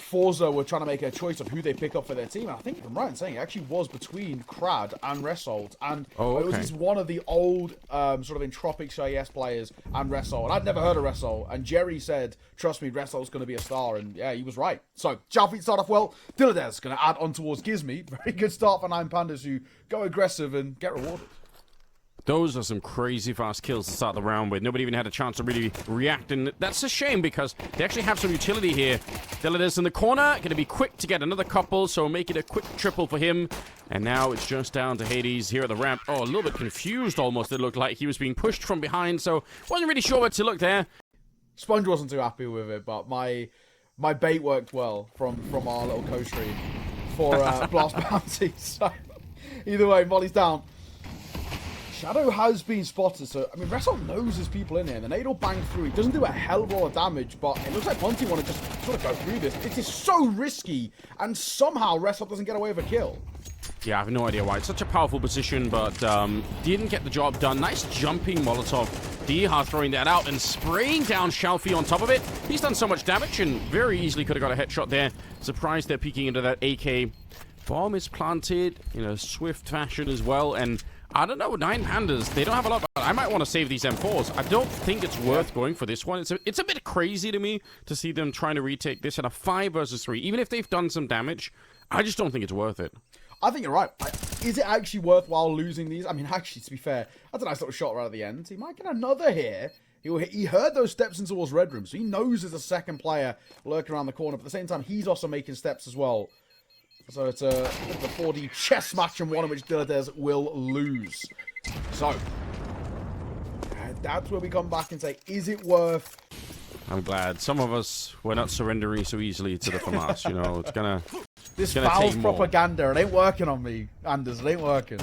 Forza were trying to make a choice of who they pick up for their team. And I think, if I'm right in saying, it actually was between Crad and Result. And it was just one of the old sort of Entropic CIS players and Result. And I'd never heard of Result. And Jerry said, trust me, Resol's going to be a star. And yeah, he was right. So, Jalfeet start off well. Dilladez going to add on towards Gizmi. Very good start for 9 Pandas, who go aggressive and get rewarded. Those are some crazy fast kills to start the round with. Nobody even had a chance to really react, and that's a shame because they actually have some utility here. Dilladez in the corner, going to be quick to get another couple, so make it a quick triple for him. And now it's just down to Hades here at the ramp. Oh, a little bit confused almost, it looked like. He was being pushed from behind, so wasn't really sure where to look there. Sponge wasn't too happy with it, but my bait worked well from our little co-stream for Blast Bounty. So, either way, Molly's down. Shadow has been spotted, so, I mean, Resol knows there's people in here. The nade will bang through. He doesn't do a hell of a lot of damage, but it looks like Monte want to just sort of go through this. It is so risky, and somehow Resol doesn't get away with a kill. Yeah, I have no idea why. It's such a powerful position, but didn't get the job done. Nice jumping Molotov. Diha throwing that out and spraying down Shalfie on top of it. He's done so much damage and very easily could have got a headshot there. Surprised they're peeking into that AK. Bomb is planted in a swift fashion as well, and I don't know, 9 Pandas, they don't have a lot, but I might want to save these M4s. I don't think it's worth going for this one. It's a bit crazy to me to see them trying to retake this at a 5 versus 3. Even if they've done some damage, I just don't think it's worth it. I think you're right. Is it actually worthwhile losing these? I mean, actually, to be fair, that's a nice little shot right at the end. He might get another here. He heard those steps in towards Red Room, so he knows there's a second player lurking around the corner. But at the same time, he's also making steps as well. So it's a 4D chess match and one in which Dilladez will lose. So, that's where we come back and say, is it worth... I'm glad. Some of us, we're not surrendering so easily to the FAMAS, you know, it's gonna... This Valve propaganda, it ain't working on me, Anders, it ain't working.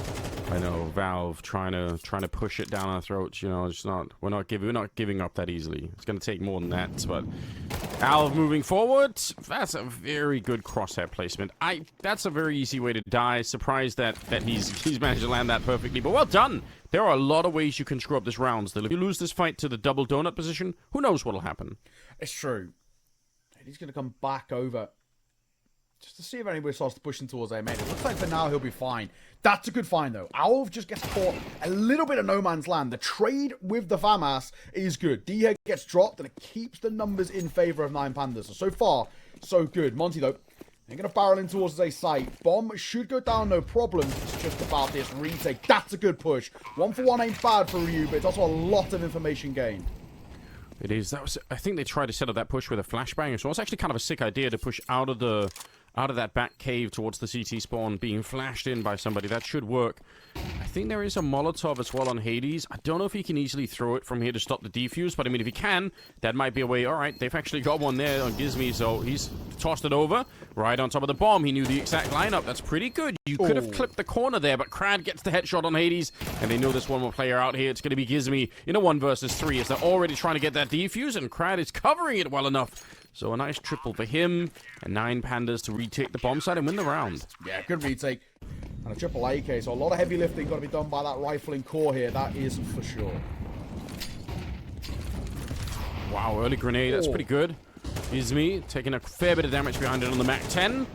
I know, Valve trying to push it down our throats, you know, it's not, we're not giving up that easily. It's gonna take more than that, but Alv moving forward, that's a very good crosshair placement. That's a very easy way to die. Surprised that he's managed to land that perfectly, but well done. There are a lot of ways you can screw up this round still. If you lose this fight to the double donut position, who knows what'll happen. It's true. He's gonna come back over. Just to see if anybody starts to push him towards A-main. It looks like for now he'll be fine. That's a good find though. Alv just gets caught a little bit of no man's land. The trade with the FAMAS is good. D-Head gets dropped and it keeps the numbers in favor of 9 Pandas. So far, so good. Monte though, they're going to barrel in towards a site. Bomb should go down, no problem. It's just about this retake. That's a good push. 1 for 1 ain't bad for Ryu, but it's also a lot of information gained. It is. I think they tried to set up that push with a flashbang, so it's actually kind of a sick idea to push out of that back cave towards the CT spawn, being flashed in by somebody. That should work. I think there is a Molotov as well on Hades. I don't know if he can easily throw it from here to stop the defuse, but I mean, if he can, that might be a way. All right, they've actually got one there on Gizmi, so he's tossed it over right on top of the bomb. He knew the exact lineup. That's pretty good. You could have clipped the corner there, but Crad gets the headshot on Hades, and they know this one more player out here. It's going to be Gizmi in a 1 versus 3 as they're already trying to get that defuse, and Crad is covering it well enough. So a nice triple for him, and 9 Pandas to retake the bomb site and win the round. Yeah, good retake. And a triple AK, so a lot of heavy lifting got to be done by that rifling core here, that is for sure. Wow, early grenade, that's pretty good. Gizmi taking a fair bit of damage behind it on the Mac-10.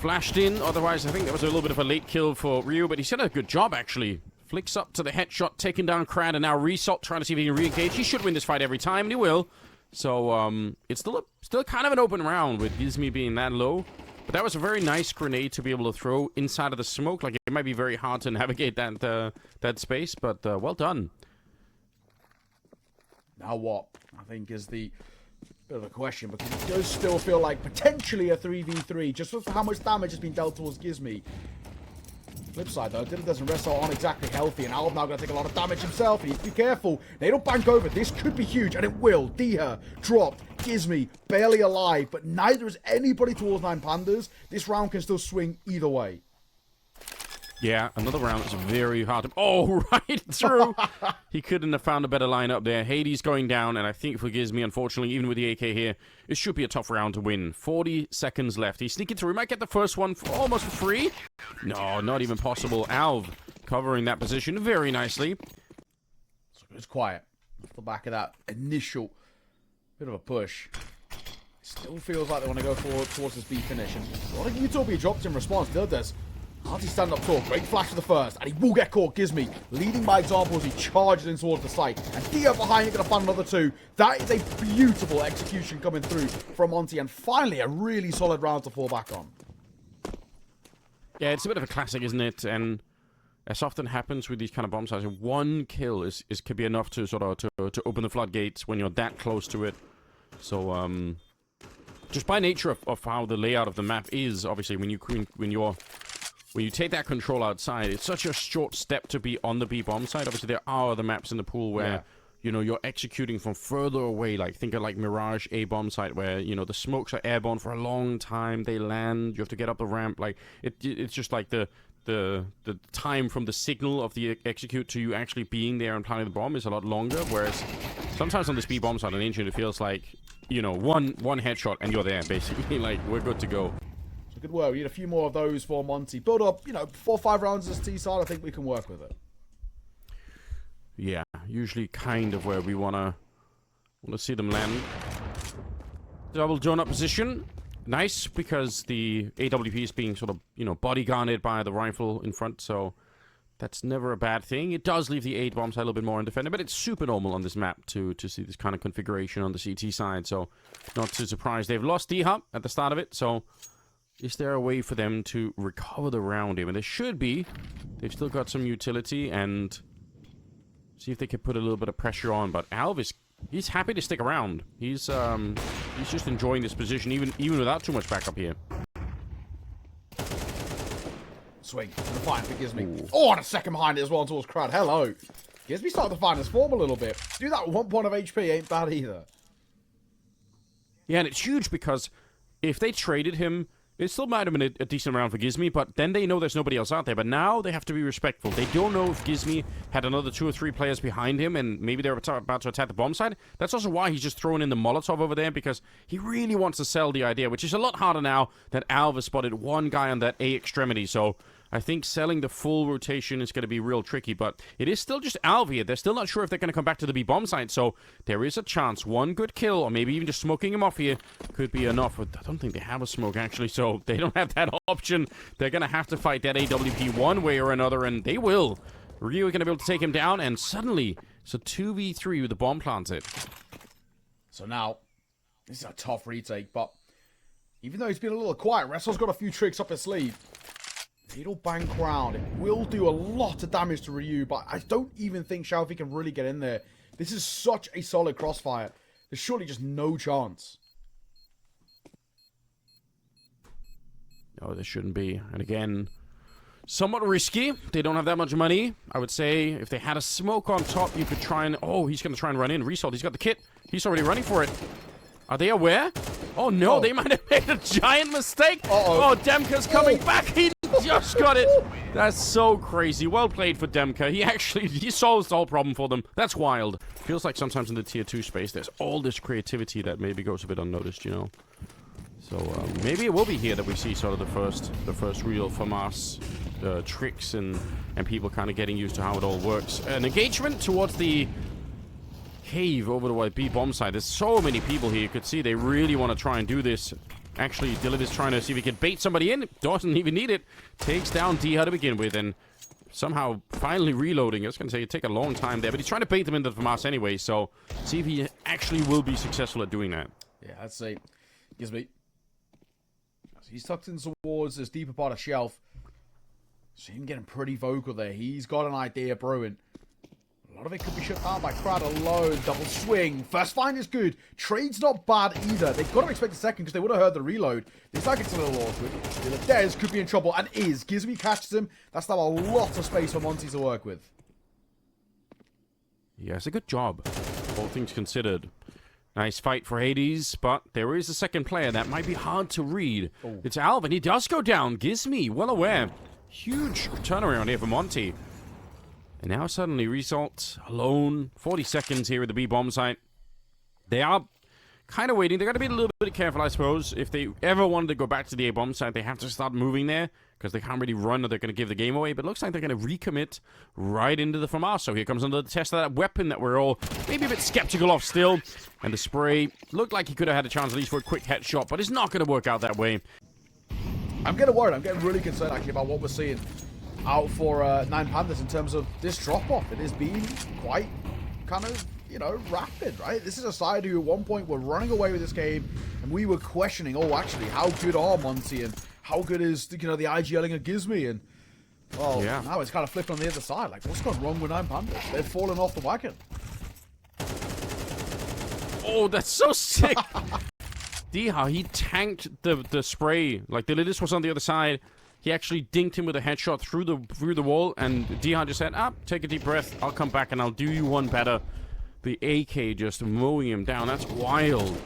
Flashed in, otherwise I think that was a little bit of a late kill for Ryu, but he's done a good job actually. Flicks up to the headshot, taking down Crad, and now Result trying to see if he can re-engage. He should win this fight every time, and he will. So, it's still kind of an open round with Gizmi being that low. But that was a very nice grenade to be able to throw inside of the smoke. Like, it might be very hard to navigate that space, but well done. Now what, I think, is the bit of a question, because it does still feel like potentially a 3v3, just with how much damage has been dealt towards Gizmi. Flip side though, Dilladez and Resol aren't exactly healthy, and Alv now going to take a lot of damage himself. He needs to be careful. They don't bank over. This could be huge, and it will. Diha dropped. Gizmi barely alive, but neither is anybody towards 9 Pandas. This round can still swing either way. Yeah, another round that's very hard to... Oh, right through! He couldn't have found a better lineup there. Hades going down, and I think for Gizmi, unfortunately, even with the AK here, it should be a tough round to win. 40 seconds left. He's sneaking through. He might get the first one for almost for free. No, not even possible. Alv covering that position very nicely. It's quiet. Off the back of that initial bit of a push. Still feels like they want to go forward towards this B finish. And a lot of Utopia dropped in response. Still does. Monte stand up tall. Great flash for the first. And he will get caught. Gizmi leading by example as he charges in towards the site. And Dia behind it going to find another two. That is a beautiful execution coming through from Monte. And finally, a really solid round to fall back on. Yeah, it's a bit of a classic, isn't it? And as often happens with these kind of bomb sites, one kill could be enough to sort of to open the floodgates when you're that close to it. So just by nature of how the layout of the map is, obviously when you take that control outside, it's such a short step to be on the B bomb site. Obviously there are other maps in the pool where you know you're executing from further away. Like think of like Mirage A bomb site where you know the smokes are airborne for a long time. They land. You have to get up the ramp. Like it's just like the time from the signal of the execute to you actually being there and planting the bomb is a lot longer. Whereas sometimes on this B bomb site on Ancient, it feels like you know one headshot and you're there basically. Like we're good to go. So good work. We need a few more of those for Monte. Build up, you know, 4 or 5 rounds as T side. I think we can work with it. Yeah, usually kind of where we wanna see them land. Double donut position. Nice, because the AWP is being sort of, you know, bodyguarded by the rifle in front, so that's never a bad thing. It does leave the 8 bomb side a little bit more undefended, but it's super normal on this map to see this kind of configuration on the CT side, so not too surprised. They've lost D-Hub at the start of it, so is there a way for them to recover the round here? And there should be. They've still got some utility, and see if they can put a little bit of pressure on, but Alv he's happy to stick around. He's just enjoying this position, even without too much backup here. Swing. The find for Gizmi. Oh, and a second behind it as well towards Crad. Hello. Gizmi started to find his form a little bit. Do that with 1 point of HP ain't bad either. Yeah, and it's huge because if they traded him, it still might have been a decent round for Gizmi, but then they know there's nobody else out there. But now they have to be respectful. They don't know if Gizmi had another 2 or 3 players behind him, and maybe they're about to attack the bomb side. That's also why he's just throwing in the Molotov over there, because he really wants to sell the idea, which is a lot harder now that Alv has spotted one guy on that A extremity. So I think selling the full rotation is going to be real tricky, but it is still just Alv here. They're still not sure if they're going to come back to the B bomb site, so there is a chance. One good kill, or maybe even just smoking him off here, could be enough. But I don't think they have a smoke, actually, so they don't have that option. They're going to have to fight that AWP one way or another, and they will. Ryu are going to be able to take him down, and suddenly it's a 2v3 with the bomb planted. So now, this is a tough retake, but even though he's been a little quiet, Wrestle's got a few tricks up his sleeve. It'll bank round. It will do a lot of damage to Ryu, but I don't even think Xiaofi can really get in there. This is such a solid crossfire. There's surely just no chance. No, there shouldn't be. And again, somewhat risky. They don't have that much money. I would say if they had a smoke on top, you could try and... Oh, he's going to try and run in. Result, he's got the kit. He's already running for it. Are they aware? Oh, no, they might have made a giant mistake. Oh, Demka's coming back. He just got it. That's so crazy. Well played for Demka. He solves the whole problem for them. That's wild. Feels like sometimes in the tier 2 space, there's all this creativity that maybe goes a bit unnoticed, you know. So maybe it will be here that we see sort of the first real FAMAS tricks and people kind of getting used to how it all works. An engagement towards the cave over the B bomb side. There's so many people here. You could see they really want to try and do this. Actually, Dillard is trying to see if he can bait somebody in. Doesn't even need it. Takes down D-Hud to begin with, and somehow finally reloading. I was going to say it'd take a long time there, but he's trying to bait them into the FAMAS anyway, so see if he actually will be successful at doing that. Yeah, let's see. Gizmi. He's tucked in towards this deeper part of shelf. See him getting pretty vocal there. He's got an idea brewing. A lot of it could be shut down by Crad alone. Double swing. First find is good. Trade's not bad either. They've got to expect a second because they would have heard the reload. This guy gets a little awkward. Dez could be in trouble and is. Gizmi catches him. That's now a lot of space for Monte to work with. Yeah, it's a good job. All things considered. Nice fight for Hades, but there is a second player that might be hard to read. Oh. It's Alvin. He does go down. Gizmi, well aware. Huge turnaround here for Monte. And now suddenly Result alone. 40 seconds here at the B bomb site. They are kind of waiting. They got to be a little bit careful, I suppose. If they ever wanted to go back to the A-bomb site, they have to start moving there because they can't really run or they're going to give the game away. But it looks like they're going to recommit right into the FAMAS. So here comes another test of that weapon that we're all maybe a bit skeptical of still. And the spray looked like he could have had a chance at least for a quick headshot, but it's not going to work out that way. I'm getting worried. I'm getting really concerned, actually, about what we're seeing out for 9 Pandas in terms of this drop-off. It has been quite kind of, you know, rapid, right? This is a side who at one point were running away with this game, and we were questioning, oh, actually, how good are Monte, and how good is, you know, the IGLing of Gizmy, and, well, now it's kind of flipped on the other side. Like, what's gone wrong with 9 Pandas? They've fallen off the wagon. Oh, that's so sick! Diha, he tanked the spray. Like, the Lidis was on the other side. He actually dinked him with a headshot through the wall, and Diha just said, take a deep breath, I'll come back and I'll do you one better. The AK just mowing him down. That's wild.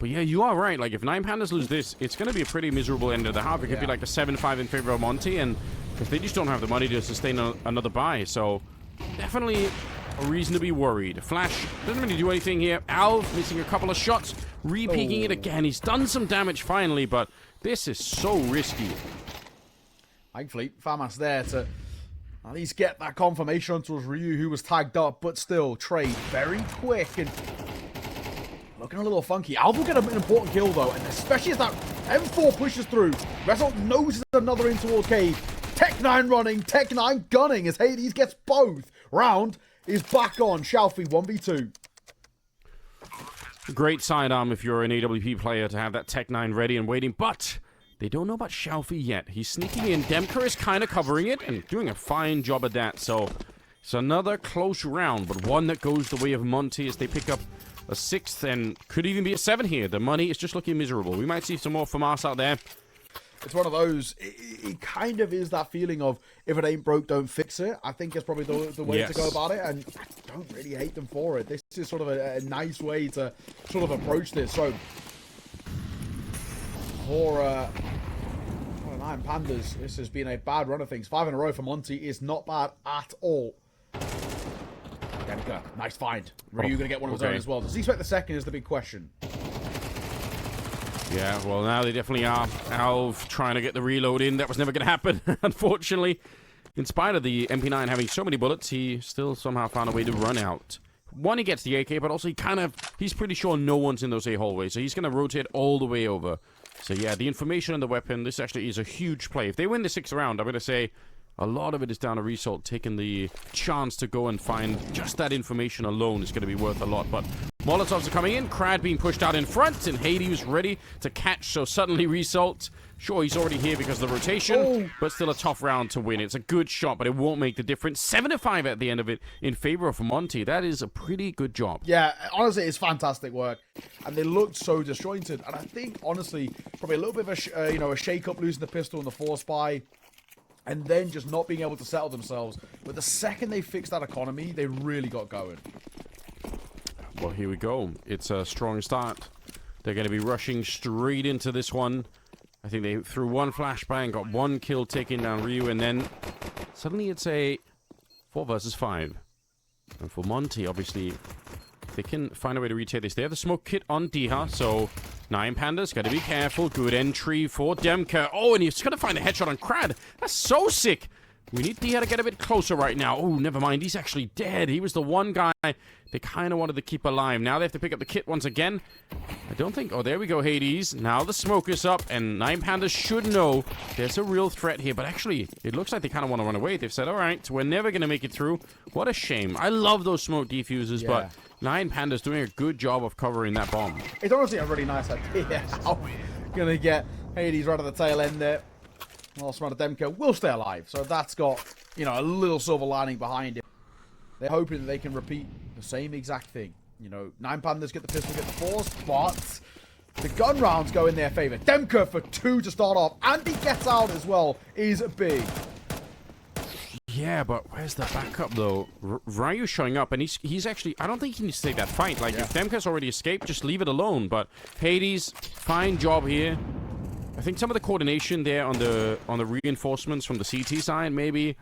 But yeah, you are right. Like, if 9 Pandas lose this, it's going to be a pretty miserable end of the half. It could be like a 7-5 in favor of Monte, and if they just don't have the money to sustain another buy. So, definitely a reason to be worried. Flash doesn't really do anything here. Alv missing a couple of shots, re-peeking it again. He's done some damage finally, but this is so risky. Thankfully, FAMAS there to at least get that confirmation onto Ryu, who was tagged up, but still, trade very quick and looking a little funky. Alv will get an important kill, though, and especially as that M4 pushes through. Result noses another in towards Cave. Tech9 running, Tech9 gunning as Hades gets both. Round is back on. Shalfie 1v2. Great sidearm if you're an AWP player to have that Tech9 ready and waiting, but they don't know about Shalfie yet. He's sneaking in. Demker is kind of covering it and doing a fine job at that. So it's another close round, but one that goes the way of Monte as they pick up a 6th and could even be a 7 here. The money is just looking miserable. We might see some more FAMAS out there. It's one of those, it kind of is that feeling of, if it ain't broke, don't fix it. I think it's probably the way to go about it, and I don't really hate them for it. This is sort of a nice way to sort of approach this. So, for 9 Pandas, this has been a bad run of things. 5 in a row for Monte is not bad at all. Demka, nice find. Ryu going to get one of his own as well. Does he expect the second is the big question. Yeah, well, now they definitely are. Alv trying to get the reload in. That was never going to happen, unfortunately. In spite of the MP9 having so many bullets, he still somehow found a way to run out. One, he gets the AK, but also he's pretty sure no one's in those A hallways, so he's going to rotate all the way over. So yeah, the information on the weapon, this actually is a huge play. If they win the 6th round, I'm going to say a lot of it is down to Result taking the chance to go and find just that information alone is going to be worth a lot. But Molotovs are coming in, Crad being pushed out in front, and Hades ready to catch, so suddenly Result, sure, he's already here because of the rotation, but still a tough round to win. It's a good shot, but it won't make the difference. 7-5 at the end of it in favor of Monte. That is a pretty good job. Yeah, honestly, it's fantastic work, and they looked so disjointed, and I think, honestly, probably a little bit of a shake-up losing the pistol and the force buy, and then just not being able to settle themselves. But the second they fixed that economy, they really got going. Well, here we go. It's a strong start. They're going to be rushing straight into this one. I think they threw one flashbang, got one kill taking down Ryu, and then suddenly it's a 4 versus 5. And for Monte, obviously, they can find a way to retake this. They have the smoke kit on Diha, so 9 Pandas, gotta be careful. Good entry for Demka. Oh, and he's gonna find a headshot on Crad. That's so sick. We need Diha to get a bit closer right now. Oh, never mind. He's actually dead. He was the one guy they kind of wanted to keep alive. Now they have to pick up the kit once again. I don't think... Oh, there we go, Hades. Now the smoke is up, and 9 Pandas should know there's a real threat here. But actually, it looks like they kind of want to run away. They've said, all right, we're never going to make it through. What a shame. I love those smoke defusers, but 9 Pandas doing a good job of covering that bomb. It's honestly a really nice idea. How going to get Hades right at the tail end there. Well, Smart Demko will stay alive, so that's got, you know, a little silver lining behind it. They're hoping that they can repeat the same exact thing. You know, 9 Pandas get the pistol, get the force, but the gun rounds go in their favor. Demko for 2 to start off, and he gets out as well, is big. Yeah, but where's the backup, though? Ryu showing up, and he's actually... I don't think he needs to take that fight. Like, if Demka's already escaped, just leave it alone. But Hades, fine job here. I think some of the coordination there on the reinforcements from the CT side, maybe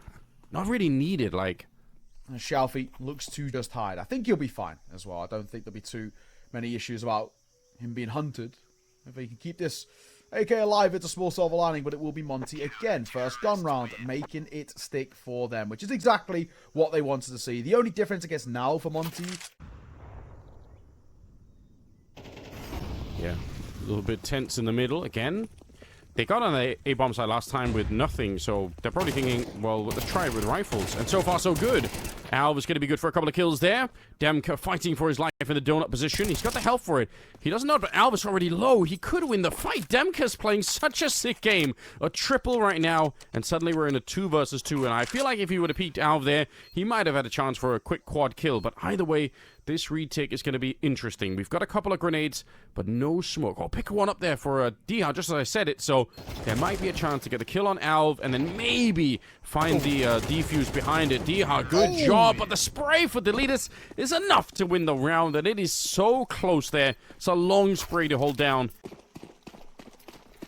not really needed. Like, Shalfie looks to just hide. I think he'll be fine as well. I don't think there'll be too many issues about him being hunted. If he can keep this AK alive, it's a small silver lining, but it will be Monte again. First gun round, making it stick for them, which is exactly what they wanted to see. The only difference against now for Monte... Yeah, a little bit tense in the middle again. They got on the A-bomb side last time with nothing, so they're probably thinking, well, let's try it with rifles. And so far, so good. Alv is going to be good for a couple of kills there. Demka fighting for his life in the donut position. He's got the health for it. He doesn't know, but Alv is already low. He could win the fight. Demka's playing such a sick game. A triple right now, and suddenly we're in a 2 versus 2. And I feel like if he would have peeked Alv there, he might have had a chance for a quick quad kill. But either way, this retake is going to be interesting. We've got a couple of grenades, but no smoke. I'll pick one up there for Diha, just as I said it. So there might be a chance to get the kill on Alv and then maybe find the defuse behind it. Diha, good job. But the spray for Deletus is enough to win the round, and it is so close there. It's a long spray to hold down.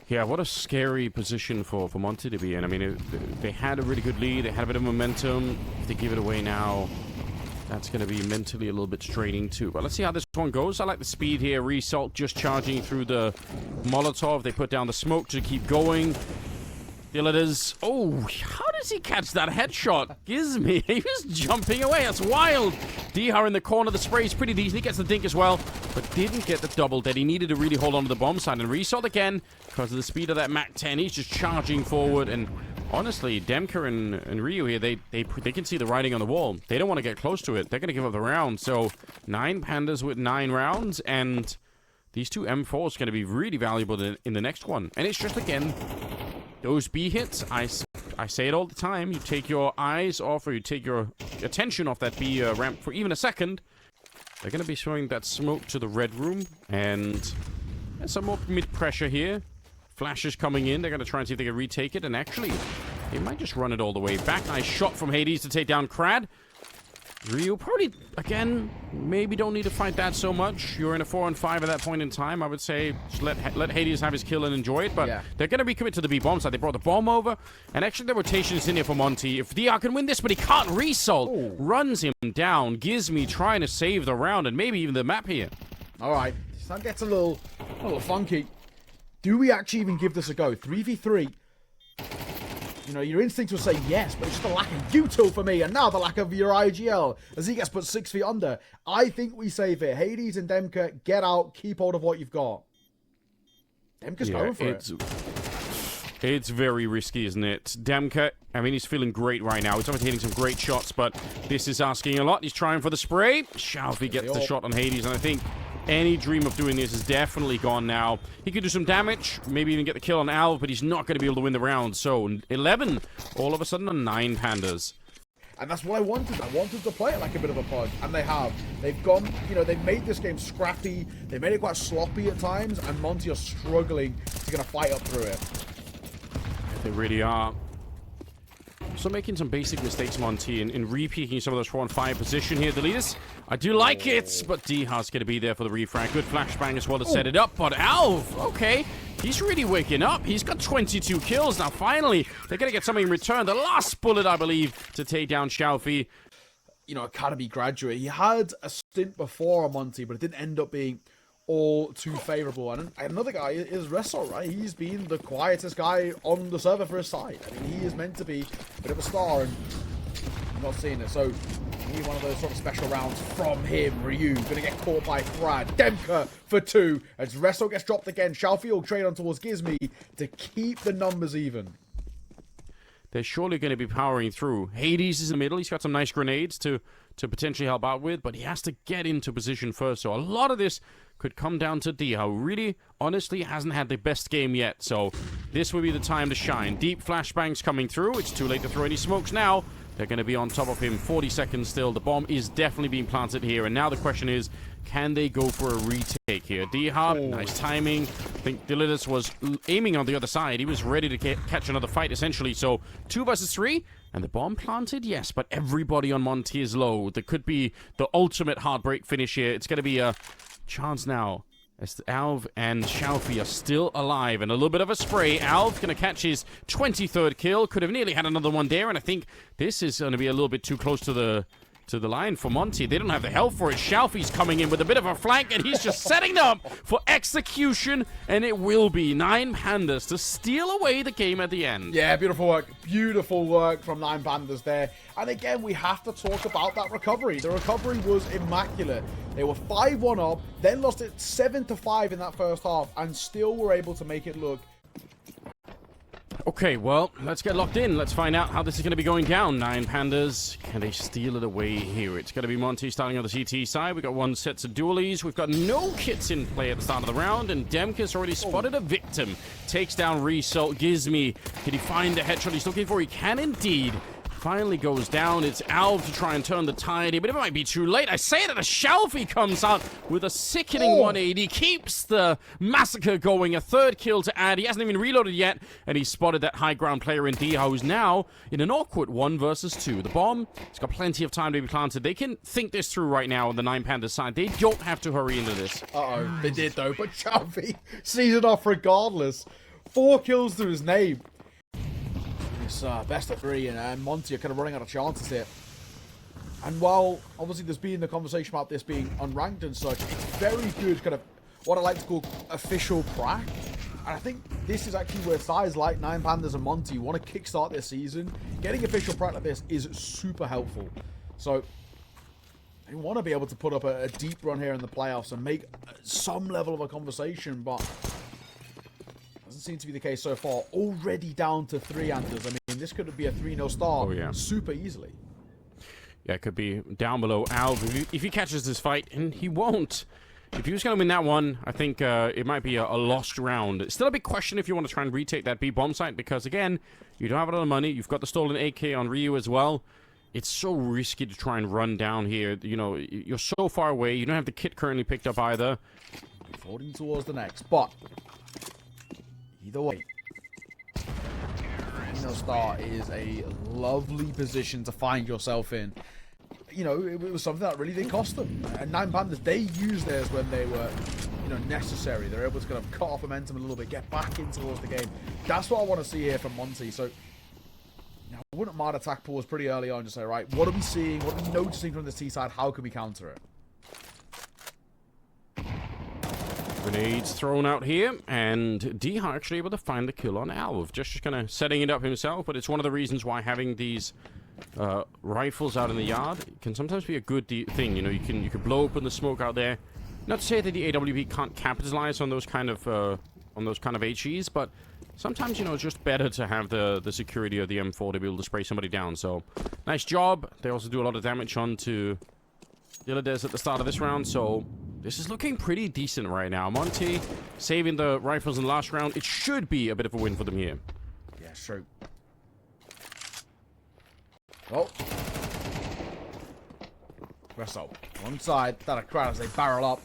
Yeah, what a scary position for Monte to be in. I mean, they had a really good lead. They had a bit of momentum. If they give it away now, that's going to be mentally a little bit straining too. But let's see how this one goes. I like the speed here. Result just charging through the Molotov. They put down the smoke to keep going. Deletus. Oh, how does he catch that headshot? Gizmy. He was jumping away. That's wild. Diha in the corner. The spray is pretty decent. He gets the dink as well, but didn't get the double dead. He needed to really hold on to the bomb side. And Result again, because of the speed of that MAC-10. He's just charging forward. And honestly, Demka and Ryu here, they can see the writing on the wall. They don't want to get close to it. They're going to give up the round. So 9 Pandas with 9 rounds, and these 2 M4s are going to be really valuable in the next one. And it's just, again, those B hits. I say it all the time. You take your eyes off, or you take your attention off that B ramp for even a second. They're going to be showing that smoke to the red room, and there's some more mid-pressure here. Flashes coming in. They're going to try and see if they can retake it. And actually, they might just run it all the way back. Nice shot from Hades to take down Krad. Ryu probably, again, maybe don't need to fight that so much. You're in a 4-on-5 at that point in time. I would say just let Hades have his kill and enjoy it. But they're going to be committed to the B-bomb side. They brought the bomb over. And actually, the rotation is in here for Monte. If DR can win this, but he can't. Result runs him down. Gizmy trying to save the round and maybe even the map here. All right. That gets a little funky. Do we actually even give this a go? 3v3. You know, your instinct will say yes, but it's just the lack of util for me, and now the lack of your IGL as he gets put 6 feet under. I think we save it. Hades and Demka, get out, keep hold of what you've got. Demka's going for it. It's very risky, isn't it? Demka, I mean, he's feeling great right now. He's obviously hitting some great shots, but this is asking a lot. He's trying for the spray. Shalfie gets the shot on Hades, and I think any dream of doing this is definitely gone now. He could do some damage, maybe even get the kill on Alv, but he's not going to be able to win the round. So 11, all of a sudden, on 9 Pandas. And that's what I wanted. I wanted to play it like a bit of a pod, and they have. They've gone, you know, they've made this game scrappy. They made it quite sloppy at times, and Monte are struggling to kind of fight up through it. They really are. So making some basic mistakes, Monte, in re-peeking some of those 4-on-5 position here. Deletus, I do like it, but Diha's going to be there for the refrag. Good flashbang as well to set it up, but Alv, okay, he's really waking up. He's got 22 kills. Now, finally, they're going to get something in return. The last bullet, I believe, to take down Shalfie. You know, academy graduate. He had a stint before on Monte, but it didn't end up being all too favorable. And another guy is Resol, right? He's been the quietest guy on the server for his side. I mean, he is meant to be a bit of a star, and I'm not seeing it. So, we need one of those sort of special rounds from him. Ryu gonna get caught by Brad. Demka for 2. As Resol gets dropped again, Shalfie will trade on towards Gizmy to keep the numbers even. They're surely going to be powering through. Hades is in the middle. He's got some nice grenades to potentially help out with, but he has to get into position first. So a lot of this could come down to Diha, who really, honestly, hasn't had the best game yet. So this will be the time to shine. Deep flashbangs coming through. It's too late to throw any smokes now. They're going to be on top of him. 40 seconds still. The bomb is definitely being planted here. And now the question is, can they go for a retake here? Diha, nice timing. I think Deletus was aiming on the other side. He was ready to catch another fight, essentially. So 2 versus 3. And the bomb planted? Yes, but everybody on Monte is low. There could be the ultimate heartbreak finish here. It's going to be a chance now, as Alv and Shalfie are still alive, and a little bit of a spray. Alv going to catch his 23rd kill. Could have nearly had another one there, and I think this is going to be a little bit too close to the to the line for Monte. They don't have the help for it. Shalfie's coming in with a bit of a flank, and he's just setting them up for execution, and it will be 9 Pandas to steal away the game at the end. Yeah, beautiful work. Beautiful work from 9 Pandas there. And again, we have to talk about that recovery. The recovery was immaculate. They were 5-1 up, then lost it 7-5 in that first half, and still were able to make it look... Okay, well, let's get locked in. Let's find out how this is going to be going down. 9 Pandas, can they steal it away here? It's going to be Monte starting on the CT side. We've got 1 set of dualies. We've got no kits in play at the start of the round, and Demka's already spotted a victim. Takes down Result. Gizmi, can he find the headshot he's looking for? He can indeed. Finally goes down. It's Alv to try and turn the tide here, but it might be too late. I say that a Shalfie comes out with a sickening 180. Keeps the massacre going. A 3rd kill to add. He hasn't even reloaded yet, and he spotted that high ground player in Diha, who's now in an awkward 1 versus 2. The bomb, it's got plenty of time to be planted. They can think this through right now on the 9 Pandas side. They don't have to hurry into this. Uh-oh, they did though, but Shalfie sees it off regardless. 4 kills to his name. It's best of 3, and Monte are kind of running out of chances here. And while obviously there's been the conversation about this being unranked and such, it's very good kind of what I like to call official prac. And I think this is actually where sides like 9 Pandas and Monte want to kickstart their season. Getting official prac like this is super helpful. So they want to be able to put up a deep run here in the playoffs and make some level of a conversation, but doesn't seem to be the case so far. Already down to 3 Anders. I mean, this could be a 3-0 start super easily. Yeah, it could be down below Alv if he catches this fight, and he won't. If he was going to win that one, I think it might be a lost round. It's still a big question if you want to try and retake that B bomb site, because again, you don't have a lot of money. You've got the stolen AK on Ryu as well. It's so risky to try and run down here. You know, you're so far away. You don't have the kit currently picked up either. Folding towards the next, but either way, start is a lovely position to find yourself in. You know, it was something that really did cost them. And 9 Pandas, they used theirs when they were, you know, necessary. They're able to kind of cut off momentum a little bit, get back in towards the game. That's what I want to see here from Monte. So, you know, I wouldn't mind attack pause pretty early on. Just say, right, what are we seeing? What are we noticing from this T side? How can we counter it? Grenades thrown out here, and Diha actually able to find the kill on Alv. Just kind of setting it up himself, but it's one of the reasons why having these rifles out in the yard can sometimes be a good thing. You know, you can blow open the smoke out there. Not to say that the AWP can't capitalize on those kind of HEs, but sometimes, you know, it's just better to have the security of the M4 to be able to spray somebody down. So nice job. They also do a lot of damage onto Dilladez at the start of this round, so this is looking pretty decent right now. Monte saving the rifles in the last round. It should be a bit of a win for them here. Yeah, true. Oh. Russell, one side, that a crowd as they barrel up.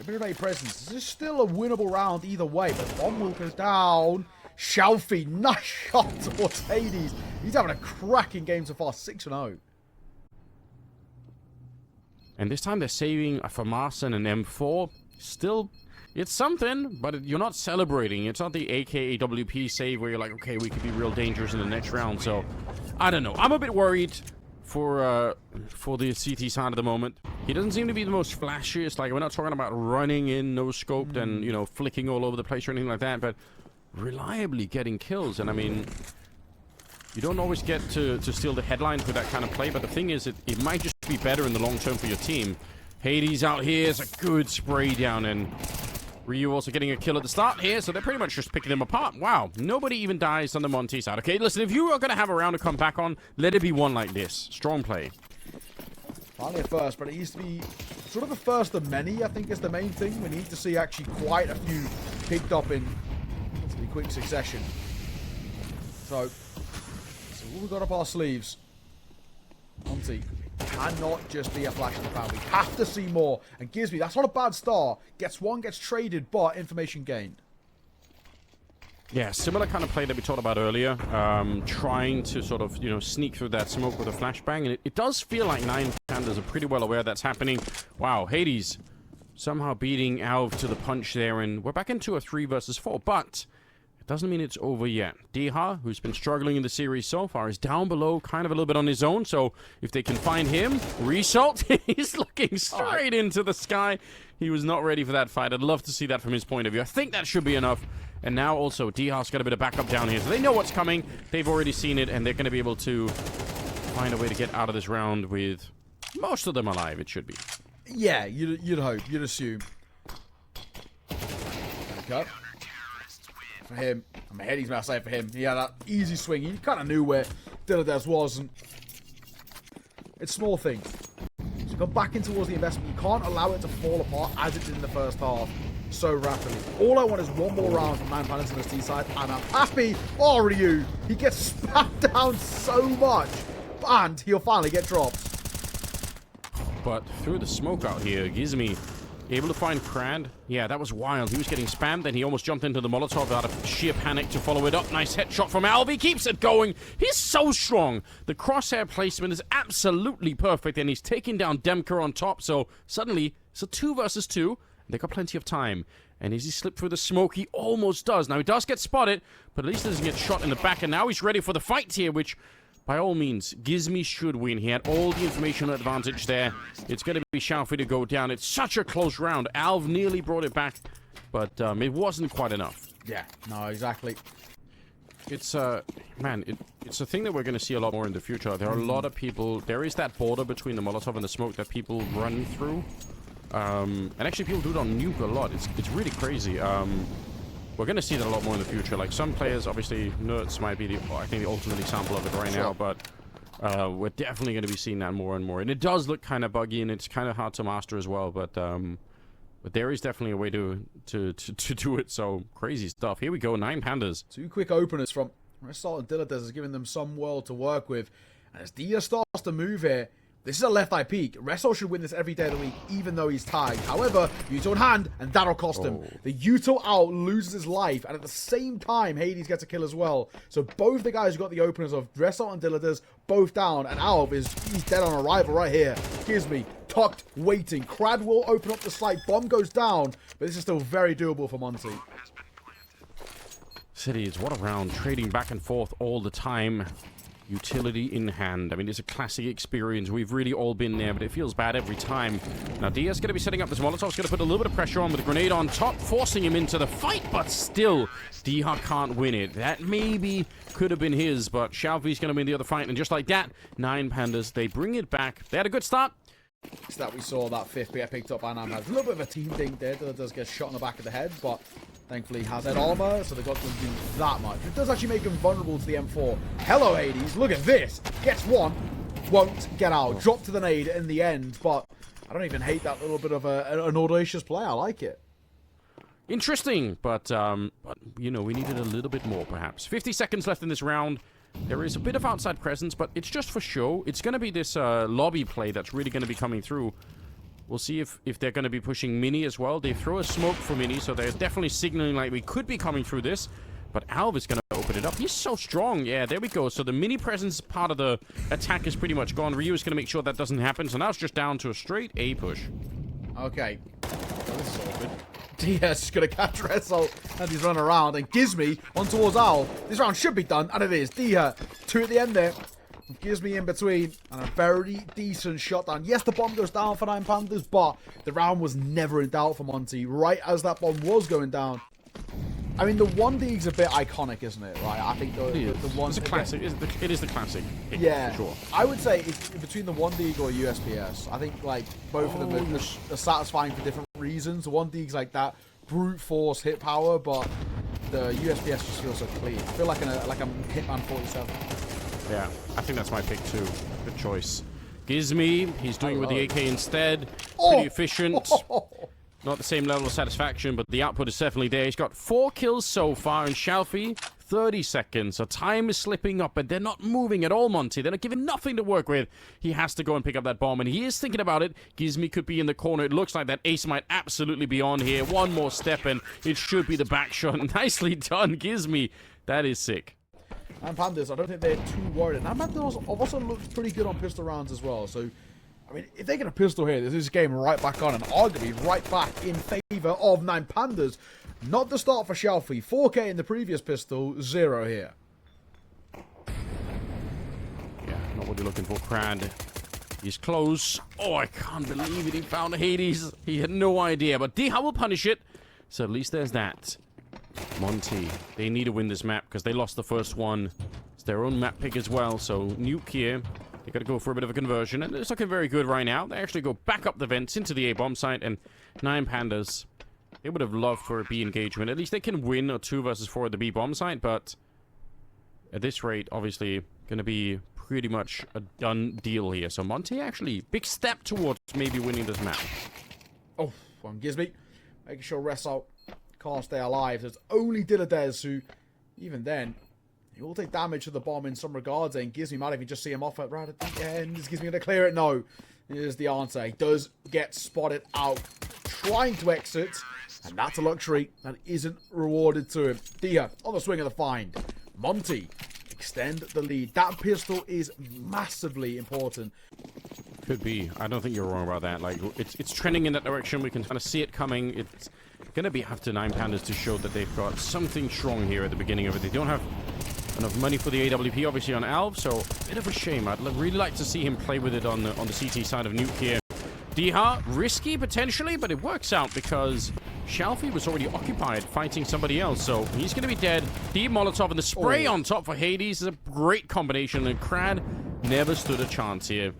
A bit of a presence. This is still a winnable round either way, but bomb will go down. Shalfie, nice shot towards Hades. He's having a cracking game so far, 6-0. And this time they're saving a FAMAS and an M4. Still, it's something, but you're not celebrating. It's not the AKAWP save where you're like, okay, we could be real dangerous in the next round. So, I don't know. I'm a bit worried for the CT side at the moment. He doesn't seem to be the most flashiest. Like, we're not talking about running in, no-scoped, and, you know, flicking all over the place or anything like that, but reliably getting kills. And, I mean, you don't always get to steal the headlines with that kind of play, but the thing is, it might just be better in the long term for your team. Hades out here is a good spray down, and Ryu also getting a kill at the start here, so they're pretty much just picking them apart. Wow, nobody even dies on the Monte side. Okay, listen, if you are going to have a round to come back on, let it be one like this. Strong play. Finally a first, but it needs to be sort of a first of many, I think is the main thing. We need to see actually quite a few picked up in quick succession. So what we've got up our sleeves. Monte cannot just be a flash in the pan. We have to see more. And Gizmi, that's not a bad start. Gets one, gets traded, but information gained. Yeah, similar kind of play that we talked about earlier. Trying to sort of, you know, sneak through that smoke with a flashbang. And it does feel like 9 Pandas are pretty well aware that's happening. Wow, Hades somehow beating Alv to the punch there. And we're back into a 3 versus 4. But at doesn't mean it's over yet. Diha, who's been struggling in the series so far, is down below, kind of a little bit on his own. So if they can find him, result, he's looking straight into the sky. He was not ready for that fight. I'd love to see that from his point of view. I think that should be enough. And now also, Diha's got a bit of backup down here. So they know what's coming. They've already seen it, and they're going to be able to find a way to get out of this round with most of them alive, it should be. Yeah, you'd hope. You'd assume. Back up. For him. I'm ahead, he's going to say for him. He had that easy swing. He kind of knew where Dilladez was. And it's small things. So go back in towards the investment. You can't allow it to fall apart as it did in the first half so rapidly. All I want is one more round from 9 Pandas on this T side, and I'm happy. Oh, Ryu, he gets spammed down so much, and he'll finally get dropped. But through the smoke out here, Gizmi able to find Crad. Yeah, that was wild. He was getting spammed, then he almost jumped into the Molotov out of sheer panic to follow it up. Nice headshot from Alv. He keeps it going. He's so strong. The crosshair placement is absolutely perfect, and he's taking down Demka on top. So suddenly, it's a 2 versus 2. They got plenty of time. And as he slipped through the smoke, he almost does. Now, he does get spotted, but at least he doesn't get shot in the back. And now he's ready for the fight here, which, by all means, Gizmi should win. He had all the informational advantage there. It's going to be Xiaofi to go down. It's such a close round. Alv nearly brought it back, but it wasn't quite enough. Yeah, no, exactly. It's, man, it's a thing that we're going to see a lot more in the future. There are a lot of people... There is that border between the Molotov and the smoke that people run through. And actually people do it on Nuke a lot. It's really crazy. We're going to see that a lot more in the future. Like, some players, obviously, Nerds might be, I think, the ultimate example of it right now, but we're definitely going to be seeing that more and more. And it does look kind of buggy, and it's kind of hard to master as well, but there is definitely a way to do it, so crazy stuff. Here we go, 9 Pandas. 2 quick openers from Result and Dilladez is giving them some world to work with. And as Dia starts to move here, this is a left eye peek. Reso should win this every day of the week, even though he's tagged. However, Yuto in hand, and that'll cost him. The Yuto out loses his life, and at the same time, Hades gets a kill as well. So both the guys who got the openers of Reso and Dilladez, both down, and Alv he's dead on arrival right here. Gizmi, tucked, waiting. Crad will open up the site. Bomb goes down, but this is still very doable for Monte. Cities, what a round. Trading back and forth all the time. Utility in hand. I mean, it's a classic experience. We've really all been there, but it feels bad every time. Now, Dia's going to be setting up this Molotov's going to put a little bit of pressure on with a grenade on top, forcing him into the fight, but still, Dia can't win it. That maybe could have been his, but Xiaofi's going to win the other fight, and just like that, 9 Pandas, they bring it back. They had a good start. So that we saw that 5th get picked up by 9 Pandas. A little bit of a team dink there. Does get shot in the back of the head, but thankfully he has head armor, so they got to do that much. It does actually make him vulnerable to the M4. Hello, Hades. Look at this. Gets one. Won't get out. Drop to the nade in the end, but I don't even hate that little bit of an audacious play. I like it. Interesting, but you know, we needed a little bit more, perhaps. 50 seconds left in this round. There is a bit of outside presence, but it's just for show. It's going to be this lobby play that's really going to be coming through. We'll see if they're going to be pushing Mini as well. They throw a smoke for Mini, so they're definitely signaling like we could be coming through this. But Alv is going to open it up. He's so strong. Yeah, there we go. So the Mini presence part of the attack is pretty much gone. Ryu is going to make sure that doesn't happen. So now it's just down to a straight A push. Okay. Well, this is all good. Diaz is going to catch Reso and he's running around. And Gizmi on towards Alv. This round should be done, and it is. Dia, 2 at the end there. Gizmi in between, and a very decent shot down. Yes, the bomb goes down for 9 Pandas, but the round was never in doubt for Monte. Right as that bomb was going down. I mean, the 1D's a bit iconic, isn't it? Right? I think the one... It's a classic. It is the classic. Yeah. For sure. I would say it's between the 1D or USPS. I think, like, both of them are satisfying for different reasons. The 1D's like that brute force hit power, but the USPS just feels so clean. I feel like a Hitman 47. Yeah, I think that's my pick too. Good choice. Gizmi, he's doing it with the AK instead. Pretty efficient. Not the same level of satisfaction, but the output is definitely there. He's got 4 kills so far, and Xiaofi, 30 seconds. So time is slipping up, and they're not moving at all, Monte. They're not giving nothing to work with. He has to go and pick up that bomb, and he is thinking about it. Gizmi could be in the corner. It looks like that ace might absolutely be on here. One more step, and it should be the back shot. Nicely done, Gizmi. That is sick. And Pandas, I don't think they're too worried. And Pandas also looks pretty good on pistol rounds as well. So, I mean, if they get a pistol here, this is game right back on, and arguably right back in favor of 9 Pandas. Not the start for Shelfie. 4K in the previous pistol, 0 here. Yeah, not what you're looking for, Crad. He's close. Oh, I can't believe it. He found Hades. He had no idea, but D-How will punish it. So at least there's that. Monte, they need to win this map because they lost the first one. It's their own map pick as well, so Nuke here. They got to go for a bit of a conversion, and it's looking very good right now. They actually go back up the vents into the A-bomb site, and 9 Pandas. They would have loved for a B engagement. At least they can win a 2 versus 4 at the B-bomb site, but at this rate, obviously, going to be pretty much a done deal here. So Monte actually, big step towards maybe winning this map. Oh, one Gizby. Making sure Result can't stay alive. There's only Diladez who, even then, he will take damage to the bomb in some regards, and Gizmy might even just see him off right at the end. Is Gizmy going to clear it? No. Here's the answer. He does get spotted out trying to exit, and that's a luxury that isn't rewarded to him. Dia on the swing of the find. Monte extend the lead. That pistol is massively important. Could be. I don't think you're wrong about that. Like, it's trending in that direction. We can kind of see it coming. It's going to be after 9 Pandas to show that they've got something strong here at the beginning of it. They don't have enough money for the AWP, obviously, on Alv, so a bit of a shame. I'd really like to see him play with it on the CT side of Nuke here. D-How, risky potentially, but it works out because Shelfie was already occupied fighting somebody else, so he's going to be dead. Deep Molotov and the spray on top for Hades is a great combination, and Crad never stood a chance here.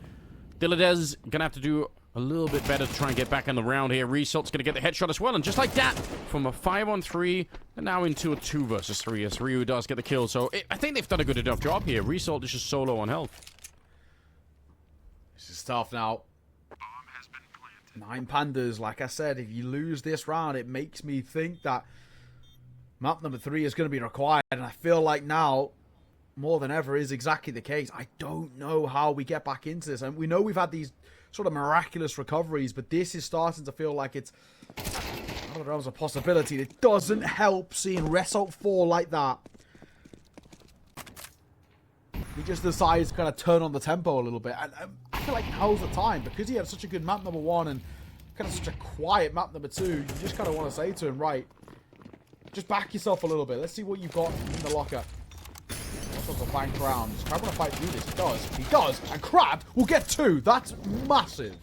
Diladez going to have to do a little bit better to try and get back in the round here. Result's going to get the headshot as well, and just like that, from a 5-on-3, and now into a 2 versus 3, as Ryu does get the kill. So I think they've done a good enough job here. Result is just solo on health. This is tough now. 9 Pandas, like I said, if you lose this round, it makes me think that map number 3 is going to be required, and I feel like now, more than ever, is exactly the case. I don't know how we get back into this, and we know we've had these sort of miraculous recoveries, but this is starting to feel like it's out of the realms of possibility. It doesn't help seeing Result fall like that. He just decides to kind of turn on the tempo a little bit, and I feel like now's the time, because he had such a good map number 1 and kind of such a quiet map number 2. You just kind of want to say to him, right, just back yourself a little bit. Let's see what you've got in the locker. A bank round. Does Crab want to fight through this? He does. He does. And Crab will get 2. That's massive.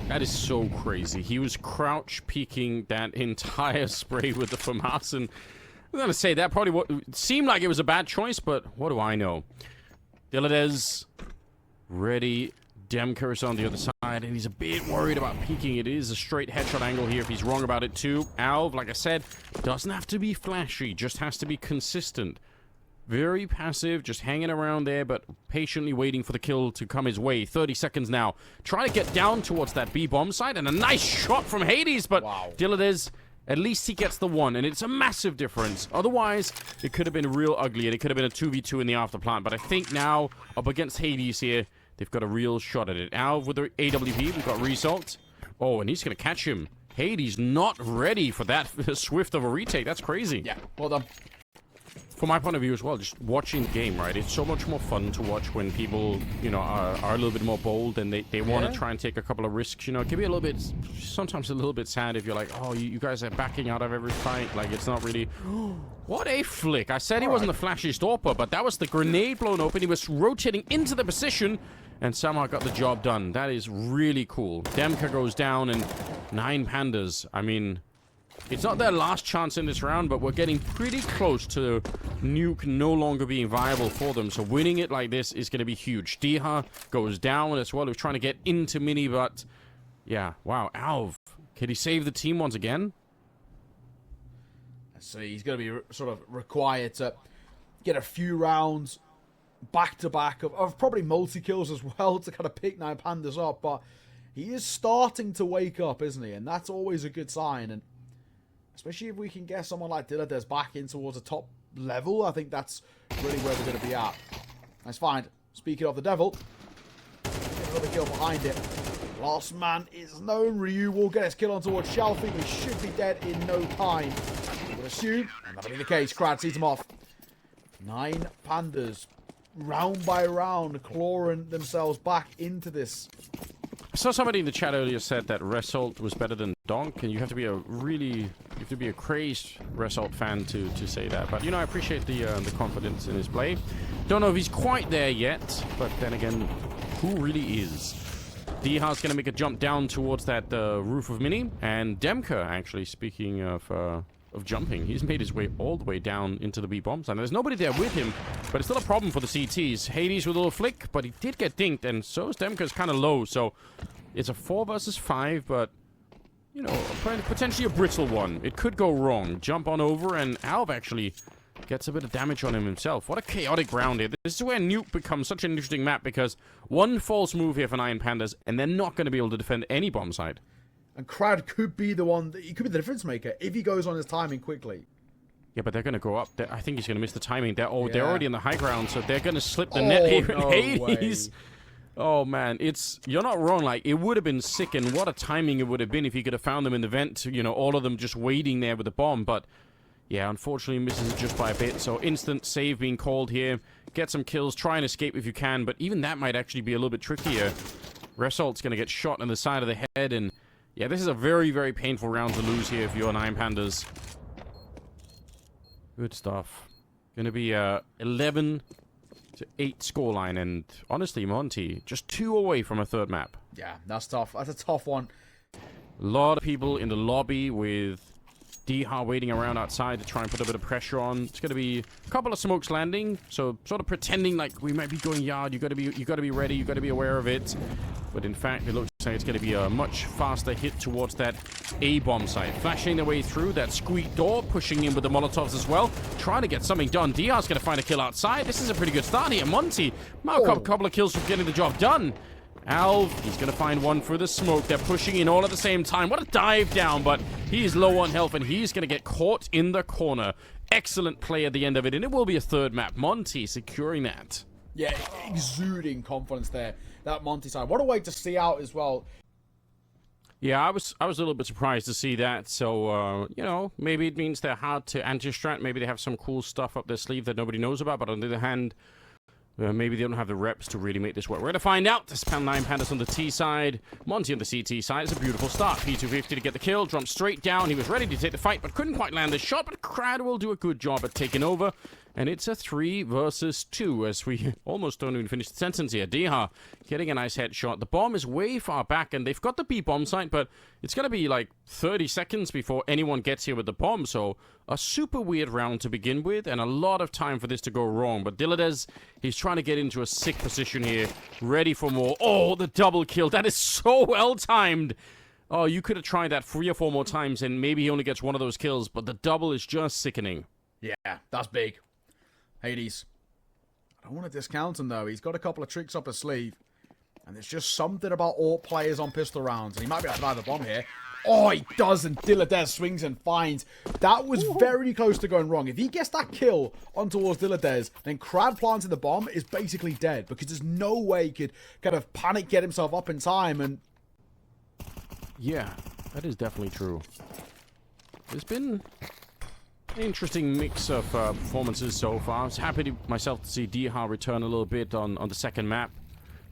That is so crazy. He was crouch peeking that entire spray with the FAMAS, and I'm going to say that probably seemed like it was a bad choice, but what do I know? Diladez ready. Demka is on the other side, and he's a bit worried about peeking. It is a straight headshot angle here if he's wrong about it too. Alv, like I said, doesn't have to be flashy, just has to be consistent. Very passive, just hanging around there, but patiently waiting for the kill to come his way. 30 seconds now. Trying to get down towards that B-bomb site, and a nice shot from Hades, but wow. Diladez, at least he gets the 1, and it's a massive difference. Otherwise, it could have been real ugly, and it could have been a 2v2 in the afterplant, but I think now, up against Hades here, they've got a real shot at it. Alv with the AWP, we've got Result. Oh, and he's going to catch him. Hades not ready for that swift of a retake. That's crazy. Yeah, well done. From my point of view as well, just watching the game, right? It's so much more fun to watch when people, you know, are a little bit more bold and they want to try and take a couple of risks. You know, it can be a little bit, sometimes a little bit sad if you're like, oh, you guys are backing out of every fight. Like, it's not really... What a flick. I said he wasn't the flashiest AWPer, but that was the grenade blown open. He was rotating into the position and somehow got the job done. That is really cool. Demka goes down and 9 Pandas. I mean... It's not their last chance in this round, but we're getting pretty close to Nuke no longer being viable for them. So winning it like this is going to be huge. D-How goes down as well. He was trying to get into Mini, but... Yeah, wow. Alv, can he save the team once again? So he's going to be sort of required to get a few rounds back-to-back of probably multi-kills as well to kind of pick 9 Pandas up. But he is starting to wake up, isn't he? And that's always a good sign. And especially if we can get someone like Diladez back in towards a top level, I think that's really where we're going to be at. Nice find. Speaking of the devil, another kill behind it. Last man is known. Ryu will get his kill on towards Shelfie. He should be dead in no time. I would assume, and that'll be the case. Crad sees him off. 9 Pandas, round by round, clawing themselves back into this. I saw somebody in the chat earlier said that Result was better than Donk, and you have to be a really You have to be a crazed Result fan to say that. But, you know, I appreciate the confidence in his play. Don't know if he's quite there yet, but then again, who really is? Diha's going to make a jump down towards that roof of Mini. And Demka, actually, speaking of jumping, he's made his way all the way down into the B bombs. And there's nobody there with him, but it's still a problem for the CTs. Hades with a little flick, but he did get dinked, and so is Demka's kind of low. So it's a 4 versus 5, but, you know, potentially a brittle one. It could go wrong. Jump on over, and Alv actually gets a bit of damage on him himself. What a chaotic round here. This is where Nuke becomes such an interesting map, because one false move here for Nine Pandas, and they're not going to be able to defend any bomb side. And Crad could be the one, he could be the difference maker if he goes on his timing quickly. Yeah, but they're going to go up. I think he's going to miss the timing. They're already in the high ground, so they're going to slip the net here in Hades. Way. Oh, man. You're not wrong. Like, it would have been sick, and what a timing it would have been if he could have found them in the vent. You know, all of them just waiting there with the bomb. But, yeah, unfortunately misses it just by a bit. So, instant save being called here. Get some kills. Try and escape if you can. But even that might actually be a little bit trickier. Result's going to get shot in the side of the head, and yeah, this is a very, very painful round to lose here for your Nine Pandas. Good stuff. Gonna be 11-8 scoreline, and honestly, Monte just 2 away from a third map. Yeah, that's tough. That's a tough one. A lot of people in the lobby with Diha waiting around outside to try and put a bit of pressure on. It's gonna be a couple of smokes landing, so sort of pretending like we might be going yard. You gotta be ready. You gotta be aware of it. But in fact, it looks like it's going to be a much faster hit towards that A-bomb site. Flashing their way through that squeak door, pushing in with the Molotovs as well. Trying to get something done. Diha's going to find a kill outside. This is a pretty good start here. Monte, a couple of kills from getting the job done. Alv, he's going to find one through the smoke. They're pushing in all at the same time. What a dive down, but he's low on health, and he's going to get caught in the corner. Excellent play at the end of it, and it will be a third map. Monte securing that. Yeah, exuding confidence there. That Monte side. What a way to see out as well. Yeah, I was a little bit surprised to see that. So, you know, maybe it means they're hard to anti-strat. Maybe they have some cool stuff up their sleeve that nobody knows about. But on the other hand, maybe they don't have the reps to really make this work. We're going to find out. This Nine Pandas on the T side. Monte on the CT side. It's a beautiful start. P250 to get the kill. Jumps straight down. He was ready to take the fight, but couldn't quite land the shot. But Crad will do a good job at taking over. And it's a 3 versus 2, as we almost don't even finish the sentence here. Diha getting a nice headshot. The bomb is way far back, and they've got the B-bomb site, but it's going to be like 30 seconds before anyone gets here with the bomb. So a super weird round to begin with, and a lot of time for this to go wrong. But Diladez, he's trying to get into a sick position here, ready for more. Oh, the double kill. That is so well-timed. Oh, you could have tried that 3 or 4 more times, and maybe he only gets one of those kills, but the double is just sickening. Yeah, that's big. Hades. I don't want to discount him, though. He's got a couple of tricks up his sleeve. And there's just something about AWP players on pistol rounds. And he might be able to buy the bomb here. Oh, he does, and Diladez swings and finds. That was very close to going wrong. If he gets that kill on towards Diladez, then Crad planting the bomb is basically dead. Because there's no way he could kind of panic get himself up in time. And yeah, that is definitely true. There's been interesting mix of performances so far. I was happy myself to see Diha return a little bit on the second map.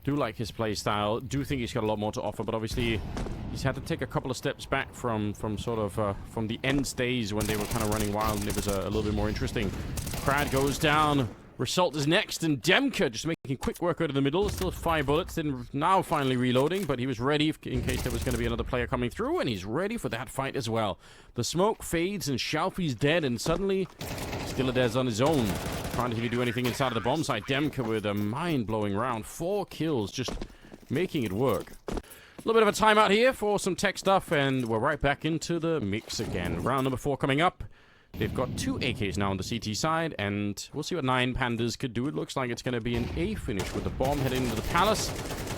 Do like his play style. Do think he's got a lot more to offer, but obviously he's had to take a couple of steps back from sort of from the end stage when they were kind of running wild and it was a little bit more interesting. Crad goes down. Result is next, and Demka just making quick work out of the middle. Still 5 bullets, then now finally reloading, but he was ready in case there was going to be another player coming through, and he's ready for that fight as well. The smoke fades, and Shalfie's dead, and suddenly Diladez on his own, trying to do anything inside of the bomb site. Demka with a mind-blowing round. 4 kills, just making it work. A little bit of a timeout here for some tech stuff, and we're right back into the mix again. Round number 4 coming up. They've got 2 AKs now on the CT side, and we'll see what Nine Pandas could do. It looks like it's going to be an A finish with the bomb heading into the palace.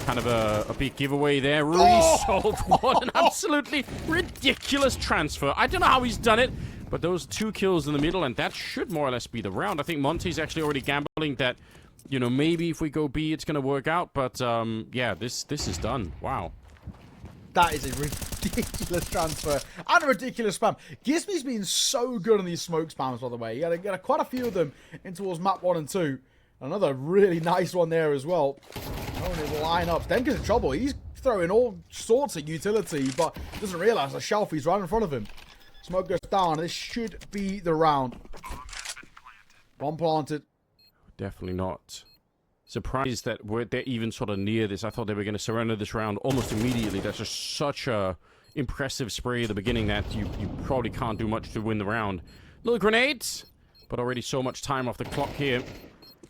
Kind of a big giveaway there. Result. What an absolutely ridiculous transfer. I don't know how he's done it, but those 2 kills in the middle, and that should more or less be the round. I think Monte's actually already gambling that, you know, maybe if we go B, it's going to work out. But, yeah, this is done. Wow. That is a ridiculous transfer and a ridiculous spam. Gizmy's been so good on these smoke spams, by the way. He had quite a few of them in towards map 1 and 2. Another really nice one there as well. Oh, his lineups. Denka's in trouble. He's throwing all sorts of utility, but doesn't realise that Shelfie's right in front of him. Smoke goes down. This should be the round. Bomb planted. Definitely not surprised that they're even sort of near this. I thought they were going to surrender this round almost immediately. That's just such a impressive spray at the beginning that you probably can't do much to win the round. Little grenades, but already so much time off the clock here.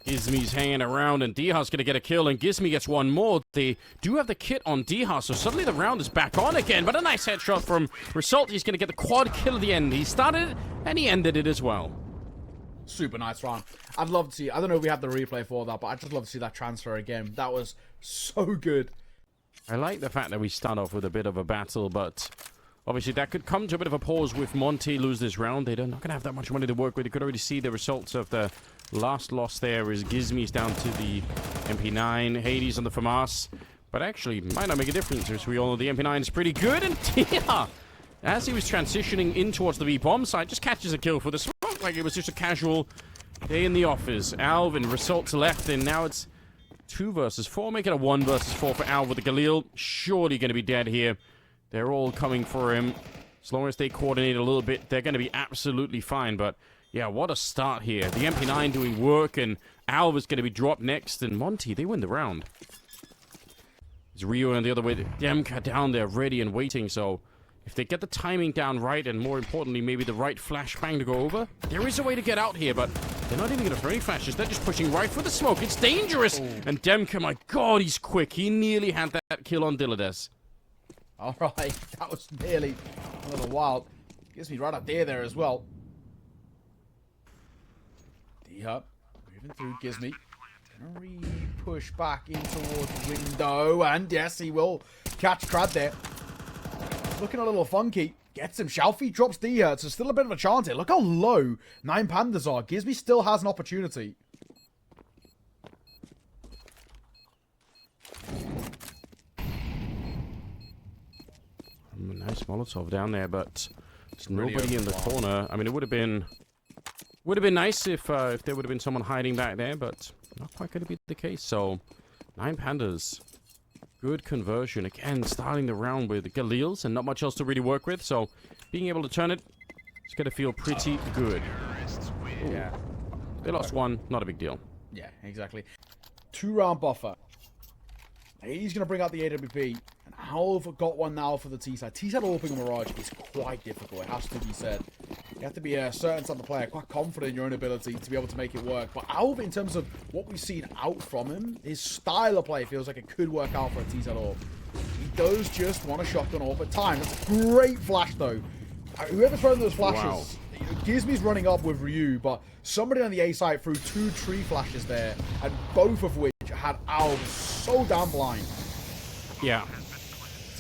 Gizmi's hanging around, and Diha's going to get a kill, and Gizmi gets one more. They do have the kit on Diha, so suddenly the round is back on again, but a nice headshot from Result. He's going to get the quad kill at the end. He started it, and he ended it as well. Super nice round. I'd love to see, I don't know if we have the replay for that, but I'd just love to see that transfer again. That was so good. I like the fact that we start off with a bit of a battle, but obviously that could come to a bit of a pause with Monte lose this round. They're not going to have that much money to work with. You could already see the results of the last loss there as Gizmi's down to the MP9, Hades on the FAMAS. But actually, might not make a difference, as we all know the MP9 is pretty good, and yeah, as he was transitioning in towards the B-bomb side, just catches a kill for the smoke like it was just a casual day in the office. Alv and Results left, and now it's 2 versus 4, make it a 1 versus 4 for Alv with the Galil. Surely going to be dead here. They're all coming for him. As long as they coordinate a little bit, they're going to be absolutely fine. But yeah, what a start here. The MP9 doing work, and Alv is going to be dropped next, and Monte, they win the round. It's Rio on the other way. Demka down there ready and waiting, so if they get the timing down right, and more importantly, maybe the right flashbang to go over, there is a way to get out here, but they're not even going to throw any flashes. They're just pushing right for the smoke. It's dangerous. Oh. And Demka, my God, he's quick. He nearly had that kill on Dilades. All right, that was nearly a little wild. Gives me right up there as well. D-Hub moving through Gizmi. Gonna re-push back in towards window, and yes, he will catch Crad there. Looking a little funky. Gets him. Shalfie drops D-Hurt, so still a bit of a chance here. Look how low 9 Pandas are. Gizmi still has an opportunity. Nice Molotov down there, but there's nobody in the corner. I mean, it would have been nice if there would have been someone hiding back there, but not quite going to be the case. So 9 Pandas. Good conversion. Again, starting the round with Galils and not much else to really work with. So being able to turn it, it's going to feel pretty good. Ooh. Yeah. They lost 1. Not a big deal. Yeah, exactly. 2-round buffer. He's going to bring out the AWP. And Alv got one now for the T-side. T-side opening a Mirage is quite difficult. It has to be said. You have to be a certain type of player, quite confident in your own ability to be able to make it work. But Alv, in terms of what we've seen out from him, his style of play feels like it could work out for a T-side AWP. He does just want a shotgun AWP at time. That's a great flash, though. Whoever's throwing those flashes, wow. Gizmi's running up with Ryu, but somebody on the A side threw 2 tree flashes there, and both of which had Alv so damn blind. Yeah.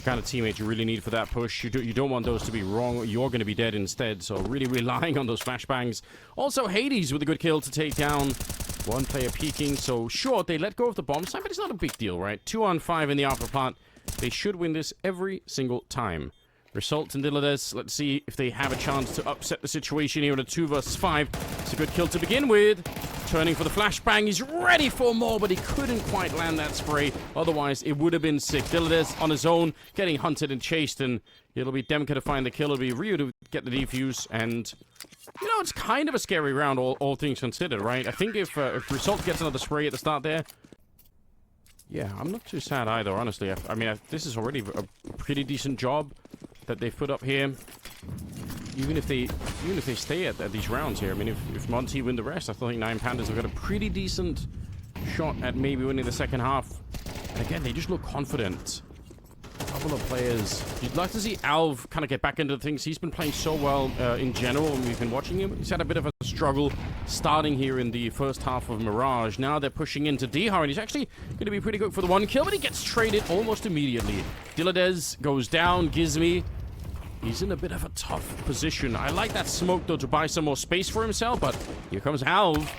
Kind of teammate you really need for that push. You don't want those to be wrong. You're going to be dead instead, so really relying on those flashbangs. Also, Hades with a good kill to take down one player peeking. So sure, they let go of the bomb site, but it's not a big deal, right? 2 on 5 in the Alpha plant. They should win this every single time. Results in Dilades. Let's see if they have a chance to upset the situation here in a 2 versus 5. It's a good kill to begin with. Turning for the flashbang. He's ready for more, but he couldn't quite land that spray. Otherwise, it would have been sick. Dilades on his own, getting hunted and chased, and it'll be Demka to find the kill. It'll be Ryu to get the defuse, and you know, it's kind of a scary round, all things considered, right? I think if Result gets another spray at the start there, yeah, I'm not too sad either, honestly. I mean, this is already a pretty decent job that they've put up here. Even if they stay at these rounds here, I mean, if Monte win the rest, I think 9 Pandas have got a pretty decent shot at maybe winning the second half. And again, they just look confident. A couple of players. You'd like to see Alv kind of get back into things. He's been playing so well in general when we've been watching him. He's had a bit of a struggle starting here in the first half of Mirage. Now they're pushing into Dihar, and he's actually going to be pretty good for the 1 kill, but he gets traded almost immediately. Dilades goes down. Gizmi, he's in a bit of a tough position. I like that smoke, though, to buy some more space for himself, but here comes Alv.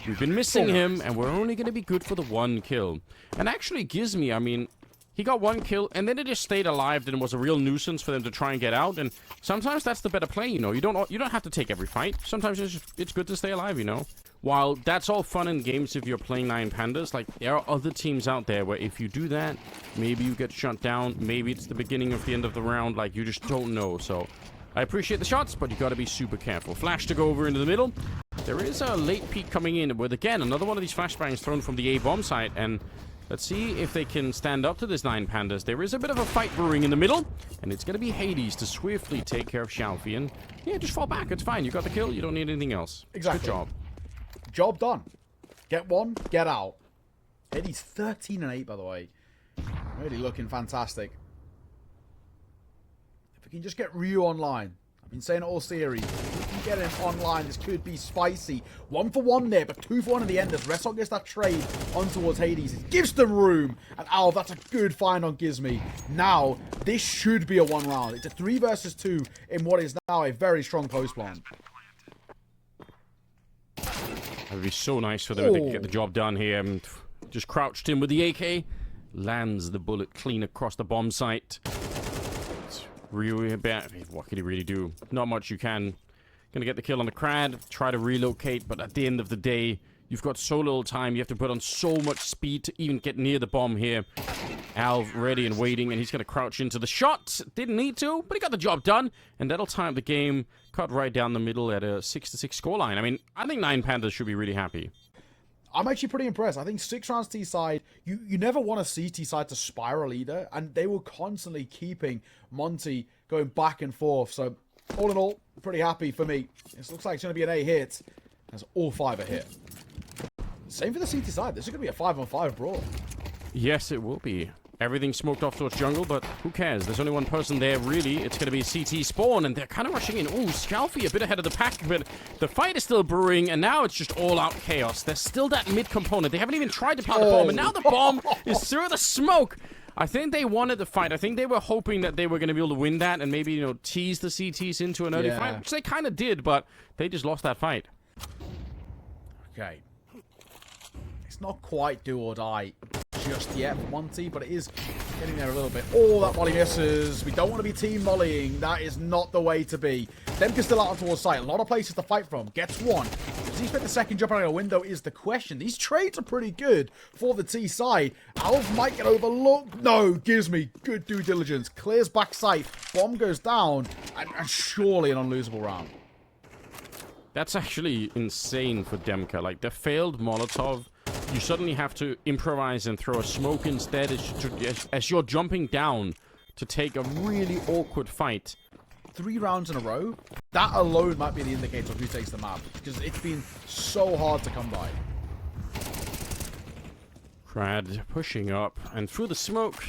We've been missing him, and we're only going to be good for the 1 kill. And actually, Gizmi, I mean, he got 1 kill, and then it just stayed alive, and it was a real nuisance for them to try and get out. And sometimes that's the better play, you know. You don't have to take every fight. Sometimes it's good to stay alive, you know. While that's all fun in games if you're playing 9 Pandas, like, there are other teams out there where if you do that, maybe you get shut down, maybe it's the beginning of the end of the round, like, you just don't know. So I appreciate the shots, but you got to be super careful. Flash to go over into the middle. There is a late peek coming in with, again, another one of these flashbangs thrown from the A bomb site, and let's see if they can stand up to this 9 Pandas. There is a bit of a fight brewing in the middle, and it's going to be Hades to swiftly take care of Shalfie. And yeah, just fall back. It's fine. You got the kill. You don't need anything else. Exactly. Good job. Job done. Get one, get out. Hades 13 and 8, by the way. Really looking fantastic. If we can just get Ryu online. I've been saying it all series. If we can get him online, this could be spicy. 1 for 1 there, but 2 for 1 in the end. As Resol gets that trade on towards Hades. It gives them room. And Alv, that's a good find on Gizmi. Now, this should be a 1 round. It's a 3 versus 2 in what is now a very strong post plan. It would be so nice for them to get the job done here. Just crouched in with the AK. Lands the bullet clean across the bomb site. It's really bad. What can he really do? Not much you can. Gonna get the kill on the Crad. Try to relocate, but at the end of the day, you've got so little time. You have to put on so much speed to even get near the bomb here. Alv ready and waiting, and he's gonna crouch into the shot. Didn't need to, but he got the job done, and that'll time the game. Cut right down the middle at a 6-6 scoreline. I mean, I think 9 Pandas should be really happy. I'm actually pretty impressed. I think 6 rounds T-side, you never want to see T-side to spiral either, and they were constantly keeping Monte going back and forth. So, all in all, pretty happy for me. This looks like it's going to be an A hit, as all 5 are hit. Same for the CT side. This is going to be a 5-on-5 brawl. Yes, it will be. Everything smoked off towards jungle, but who cares? There's only one person there, really. It's going to be CT spawn, and they're kind of rushing in. Ooh, Scalfy a bit ahead of the pack, but the fight is still brewing, and now it's just all-out chaos. There's still that mid component. They haven't even tried to plant the bomb, and now the bomb is through the smoke. I think they wanted the fight. I think they were hoping that they were going to be able to win that and maybe, you know, tease the CTs into an early fight, which they kind of did, but they just lost that fight. Okay. It's not quite do or die just yet for Monte, but it is getting there a little bit. Oh, that volley misses. We don't want to be team volleying. That is not the way to be. Demka's still out towards sight. A lot of places to fight from. Gets one. Does he expect the second jump out of a window is the question. These trades are pretty good for the T side. Alv might get overlooked. No, gives me good due diligence. Clears back sight. Bomb goes down. And surely an unlosable round. That's actually insane for Demka. Like, the failed Molotov, you suddenly have to improvise and throw a smoke instead as you're jumping down to take a really awkward fight. 3 rounds in a row, that alone might be the indicator of who takes the map, because it's been so hard to come by. Crad pushing up and through the smoke.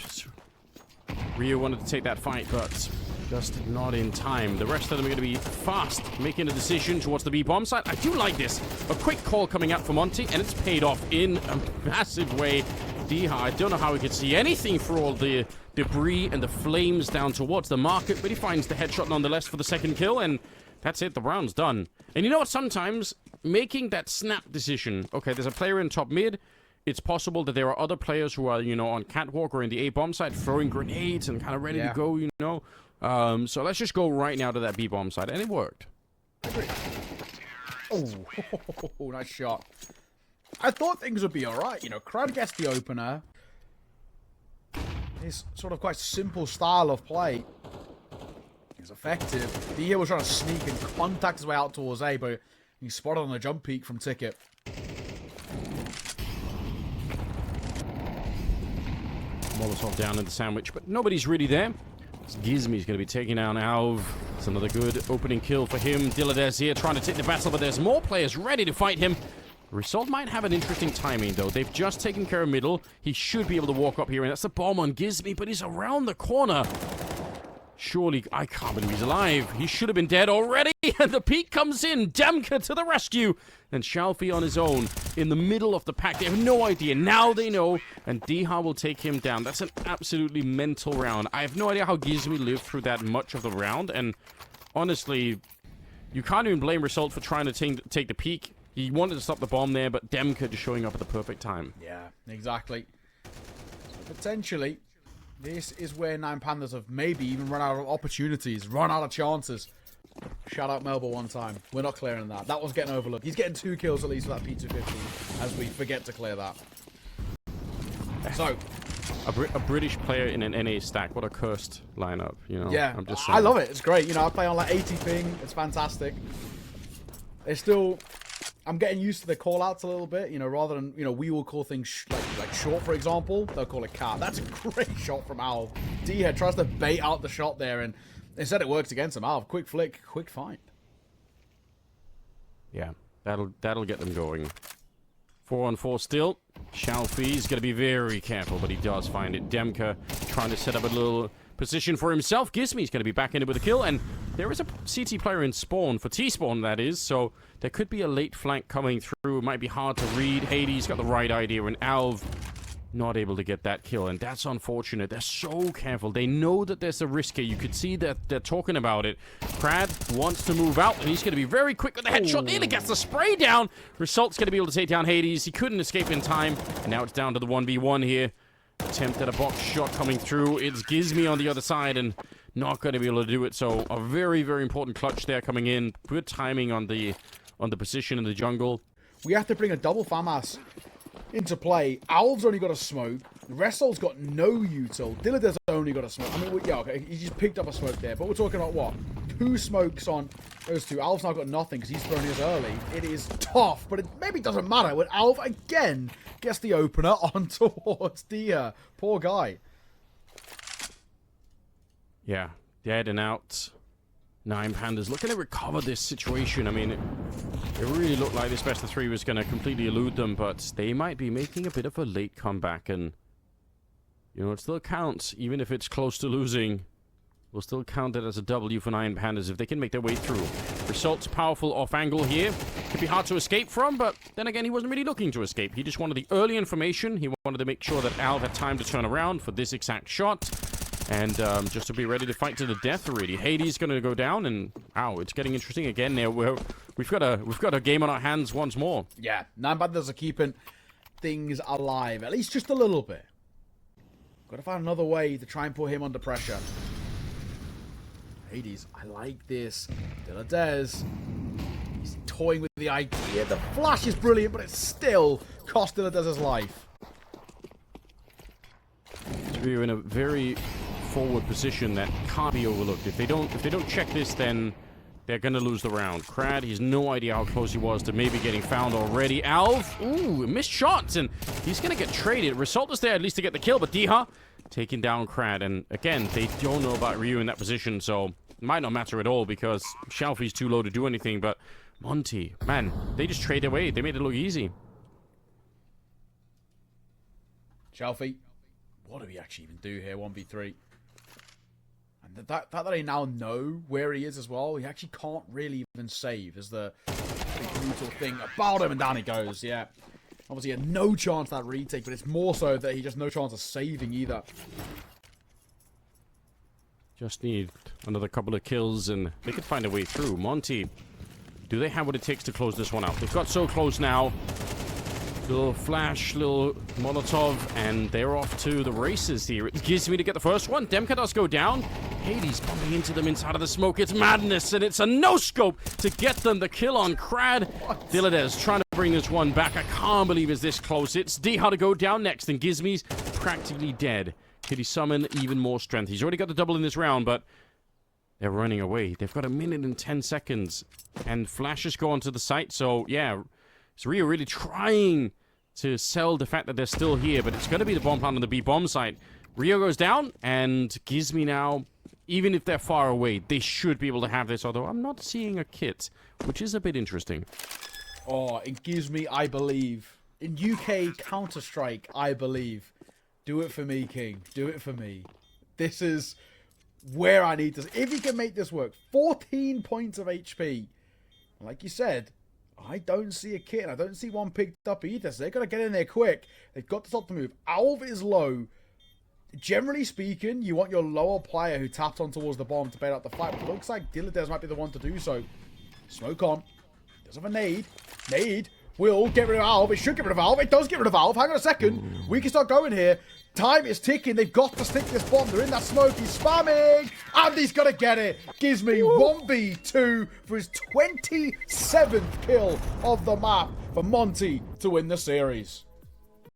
Ryu wanted to take that fight, but just not in time. The rest of them are going to be fast, making a decision towards the B-bomb site. I do like this. A quick call coming out for Monte, and it's paid off in a massive way. Diha, I don't know how he could see anything for all the debris and the flames down towards the market, but he finds the headshot nonetheless for the second kill, and that's it. The round's done. And you know what? Sometimes making that snap decision, okay, there's a player in top mid. It's possible that there are other players who are, you know, on catwalk or in the A-bomb side throwing grenades and kind of ready to go, you know. So let's just go right now to that B-bomb side, and it worked. Oh, nice shot. I thought things would be alright. You know, Crad gets the opener. His sort of quite simple style of play is effective. The was trying to sneak and contact his way out towards A, but he's spotted on a jump peak from Ticket. Molotov down in the sandwich, but nobody's really there. Gizmi's going to be taking down Alv. It's another good opening kill for him. Diladez here trying to take the battle, but there's more players ready to fight him. Result might have an interesting timing, though. They've just taken care of middle. He should be able to walk up here, and that's the bomb on Gizmi, but he's around the corner. Surely, I can't believe he's alive. He should have been dead already, and the peak comes in. Demka to the rescue. And Shalfie on his own in the middle of the pack. They have no idea. Now they know, and Diha will take him down. That's an absolutely mental round. I have no idea how Gizmi lived through that much of the round, and honestly, you can't even blame Result for trying to take the peak. He wanted to stop the bomb there, but Demka just showing up at the perfect time. Yeah, exactly. So potentially, this is where 9 Pandas have maybe even run out of opportunities, run out of chances. Shout out Melba one time. We're not clearing that. That one's getting overlooked. He's getting 2 kills at least for that P250 as we forget to clear that. So, a British player in an NA stack. What a cursed lineup, you know? Yeah, I'm just I love it. It's great. You know, I play on like 80 ping. It's fantastic. It's still... I'm getting used to the call-outs a little bit, you know, rather than, you know, we will call things like short, for example. They'll call it cat. That's a great shot from Alv. D-Head tries to bait out the shot there, and instead it works against him. Alv, quick flick, quick find. Yeah, that'll get them going. 4-on-4 still. Shalfie's going to be very careful, but he does find it. Demka trying to set up a little position for himself. Gizmi's going to be back in it with a kill, and there is a CT player in spawn, for T-spawn that is, so there could be a late flank coming through. It might be hard to read. Hades got the right idea, and Alv not able to get that kill, and that's unfortunate. They're so careful. They know that there's a risk here. You could see that they're talking about it. Crad wants to move out, and he's going to be very quick with the headshot. Nearly gets the spray down. Result's going to be able to take down Hades. He couldn't escape in time, and now it's down to the 1v1 here. Attempt at a box shot coming through. It's Gizmi on the other side, and not going to be able to do it. So a very, very important clutch there coming in. Good timing on the position in the jungle. We have to bring a double FAMAS into play. Alv's only got a smoke. Ressol's got no util. Dillader's only got a smoke. I mean, yeah, okay, he just picked up a smoke there. But we're talking about what? 2 smokes on those 2. Alv's now got nothing because he's thrown his early. It is tough, but it maybe doesn't matter when Alv again gets the opener on towards Dia. Poor guy. Yeah, dead and out. 9 Pandas looking to recover this situation. I mean, it really looked like this best of 3 was going to completely elude them, but they might be making a bit of a late comeback, and, you know, it still counts. Even if it's close to losing, we'll still count it as a W for 9 Pandas if they can make their way through. Results powerful off angle here. Could be hard to escape from, but then again, he wasn't really looking to escape. He just wanted the early information. He wanted to make sure that Alv had time to turn around for this exact shot. And just to be ready to fight to the death already. Hades going to go down, and ow, it's getting interesting again there. We've got a game on our hands once more. Yeah, 9 Panthers are keeping things alive, at least just a little bit. Got to find another way to try and put him under pressure. Hades, I like this. Dilladez, he's toying with the idea. The flash is brilliant, but it still cost Dilladez his life. We're in a very forward position that can't be overlooked. If they don't check this, then they're gonna lose the round. Crad, he's no idea how close he was to maybe getting found already. Alv, ooh, missed shots, and he's gonna get traded. Result is there at least to get the kill, but Diha taking down Crad, and again, they don't know about Ryu in that position, so it might not matter at all because Shalfie's too low to do anything, but Monte, man, they just traded away. They made it look easy. Shalfie, what do we actually even do here? 1v3. And that they now know where he is as well, he actually can't really even save. There's the brutal thing about him, and down he goes, yeah. Obviously, he had no chance at that retake, but it's more so that he just no chance of saving either. Just need another couple of kills, and they could find a way through. Monte, do they have what it takes to close this one out? They've got so close now. Little flash, little Molotov, and they're off to the races here. It gives me to get the first one. Demka does go down. Hades bumping into them inside of the smoke. It's madness, and it's a no-scope to get them the kill on Crad. Dilladez trying to bring this one back. I can't believe it's this close. It's Diha to go down next, and Gizmi's practically dead. Could he summon even more strength? He's already got the double in this round, but they're running away. They've got 1 minute and 10 seconds, and flashes go onto the site, so yeah. So Rio really trying to sell the fact that they're still here, but it's going to be the bomb plant on the B-bomb site. Rio goes down, and Gizmi now, even if they're far away, they should be able to have this, although I'm not seeing a kit, which is a bit interesting. Oh, in Gizmi, I believe. In UK Counter-Strike, I believe. Do it for me, King. Do it for me. This is where I need this. If you can make this work, 14 points of HP. Like you said, I don't see a kit, and I don't see one picked up either, so they've got to get in there quick. They've got to stop the move. Alv is low. Generally speaking, you want your lower player who taps on towards the bomb to bait out the fight, but it looks like Dilladez might be the one to do so. Smoke on. Does have a nade. Nade will get rid of Alv. It should get rid of Alv. It does get rid of Alv. Hang on a second. We can start going here. Time is ticking. They've got to stick this bomb. They're in that smoke. He's spamming. And he's got to get it. Gives me 1v2 for his 27th kill of the map for Monte to win the series.